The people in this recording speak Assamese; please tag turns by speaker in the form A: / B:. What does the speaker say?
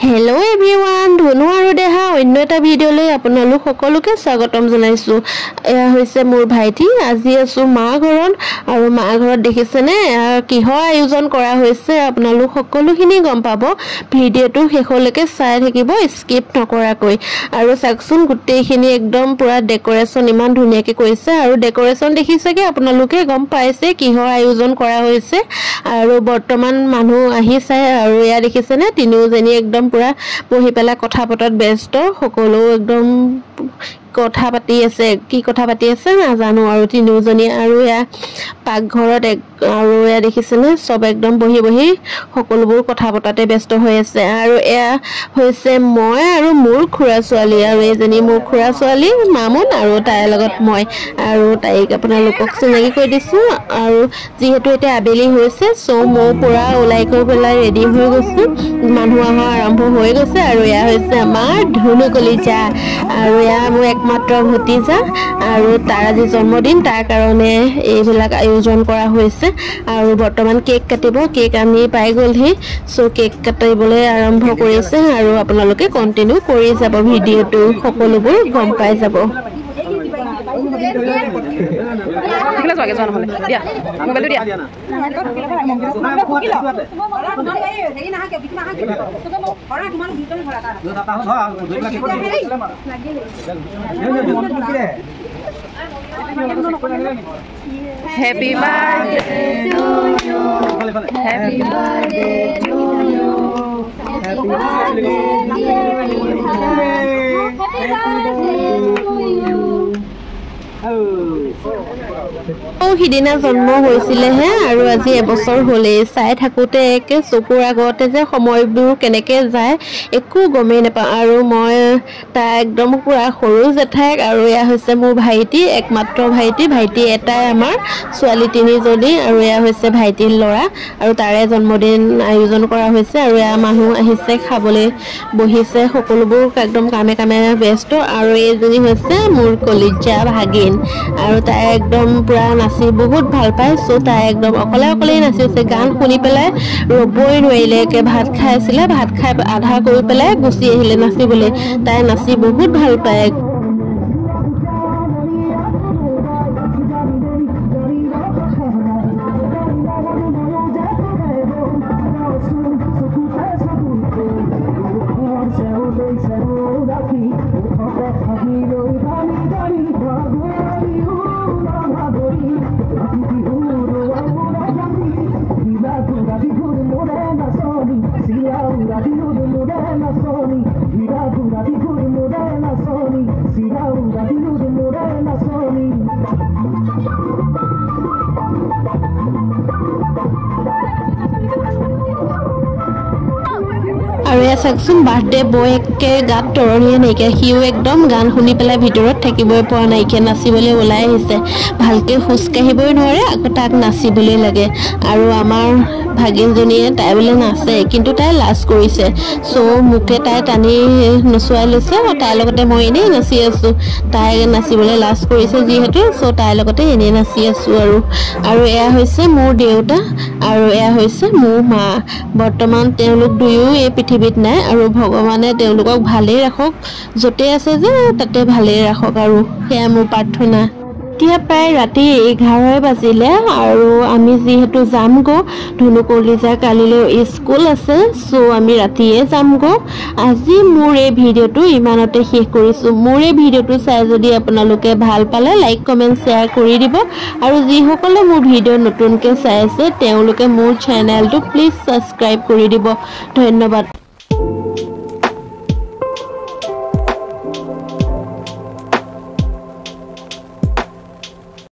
A: Hello everyone, ধনু আৰু দেহা অন্য এটা ভিডিঅ'লৈ আপোনালোক সকলোকে স্বাগতম জনাইছো। এয়া হৈছে মোৰ ভাইটি। আজি আছো মা ঘৰত আৰু মা ঘৰত দেখিছেনে কিহৰ আয়োজন কৰা হৈছে আপোনালোক সকলোখিনি গম পাব। ভিডিঅ'টো শেষলৈকে চাই থাকিব স্কিপ নকৰাকৈ। আৰু চাকচোন গোটেইখিনি একদম পুৰা ডেকোৰেশ্যন ইমান ধুনীয়াকৈ কৰিছে আৰু ডেকোৰেশ্যন দেখিছেগে আপোনালোকে গম পাইছে কিহৰ আয়োজন কৰা হৈছে। আৰু বৰ্তমান মানুহ আহি চাই আৰু এয়া দেখিছেনে তিনিওজনী একদম পুৰা বহি পেলাই কথা পতাত ব্যস্ত সকলো একদম কথা পাতি আছে কি কথা পাতি আছে নাজানো আৰু তিনিওজনী আৰু এয়া পাকঘৰত আৰু এয়া দেখিছেনে সব একদম বহি সকলোবোৰ কথা পতাতে ব্যস্ত হৈ আছে। আৰু এয়া হৈছে মই আৰু মোৰ খুৰা ছোৱালী আৰু এজনী মোৰ খুৰা ছোৱালী মামুন আৰু তাইৰ লগত মই আৰু তাইক আপোনালোকক চিনাকি কৰি দিছোঁ। আৰু যিহেতু এতিয়া আবেলি হৈছে মই পুৰা ওলাই গৈ পেলাই ৰেডি হৈ গৈছোঁ। মানুহ অহা আৰম্ভ হৈ গৈছে আৰু এয়া হৈছে আমাৰ ধুনু কলিজা আৰু এয়া মোৰ একমাত্ৰ ভতিজা আৰু তাৰ আজি জন্মদিন তাৰ কাৰণে এইবিলাক আয়োজন কৰা হৈছে। আৰু বৰ্তমান কেক কাটিব কেক আনি পাই গ'লহি কেক কাটিবলৈ আৰম্ভ কৰিছে আৰু আপোনালোকে কণ্টিনিউ কৰি যাব ভিডিঅ'টো সকলোবোৰ গম পাই যাব।
B: Happy birthday to you. Happy birthday to you. Happy birthday dear Happy birthday to you.
A: সিদিনা জন্ম হৈছিলেহে আৰু আজি এবছৰ হ'লেই চাই থাকোঁতে একে চকুৰ আগতে যে সময়বোৰ কেনেকৈ যায় একো গমেই নাপাওঁ। আৰু মই তাই একদম পুৰা সৰু জেঠাইক আৰু এয়া হৈছে মোৰ ভাইটি একমাত্ৰ ভাইটি এটাই আমাৰ ছোৱালী তিনিজনী আৰু এয়া হৈছে ভাইটিৰ ল'ৰা আৰু তাৰে জন্মদিন আয়োজন কৰা হৈছে। আৰু এয়া মানুহ আহিছে খাবলৈ বহিছে সকলোবোৰ একদম কামে ব্যস্ত। আৰু এইজনী হৈছে মোৰ কলিজা ভাগিন আৰু তাই একদম পুৰা নাচি বহুত ভাল পায় তাই একদম অকলে নাচিছে গান শুনি পেলাই ৰ'বই নোৱাৰিলে একে ভাত খাই আধা কৰি পেলাই গুচি আহিলে নাচিবলৈ। তাই নাচি বহুত ভাল পায়। আৰু এয়া চাওকচোন বাৰ্থডে বয় একে গাত তৰণিয়ে নাইকিয়া সিও একদম গান শুনি পেলাই ভিতৰত থাকিবই পৰা নাইকিয়া নাচিবলৈ ওলাই আহিছে ভালকৈ খোজকাঢ়িবই নোৱাৰে আকৌ তাক নাচিবলৈ লাগে। আৰু আমাৰ ভাগিনজনীয়ে তাই বোলে নাচে কিন্তু তাই লাজ কৰিছে মোকে তাই টানি নচুৱাই লৈছে আৰু তাইৰ লগতে মই এনেই নাচি আছোঁ। তাই নাচিবলৈ লাজ কৰিছে যিহেতু তাইৰ লগতে এনেই নাচি আছোঁ। আৰু এয়া হৈছে মোৰ দেউতা আৰু এয়া হৈছে মোৰ মা। বৰ্তমান তেওঁলোক দুয়ো এই পৃথিৱীত নাই আৰু ভগৱানে তেওঁলোকক ভালেই ৰাখক য'তে আছে যে তাতে ভালেই ৰাখক আৰু সেয়া মোৰ প্ৰাৰ্থনা। এতিয়া প্ৰায় ৰাতি 11 বাজিলে আৰু আমি যিহেতু যামগৈ ধনু কলিজাৰ কালিলৈ স্কুল আছে আমি ৰাতিয়ে যামগৈ। আজি মোৰ এই ভিডিঅ'টো ইমানতে শেষ কৰিছোঁ। মোৰ এই ভিডিঅ'টো চাই যদি আপোনালোকে ভাল পালে লাইক কমেণ্ট শ্বেয়াৰ কৰি দিব আৰু যিসকলে মোৰ ভিডিঅ' নতুনকৈ চাই আছে তেওঁলোকে মোৰ চেনেলটো প্লিজ ছাবস্ক্ৰাইব কৰি দিব। ধন্যবাদ।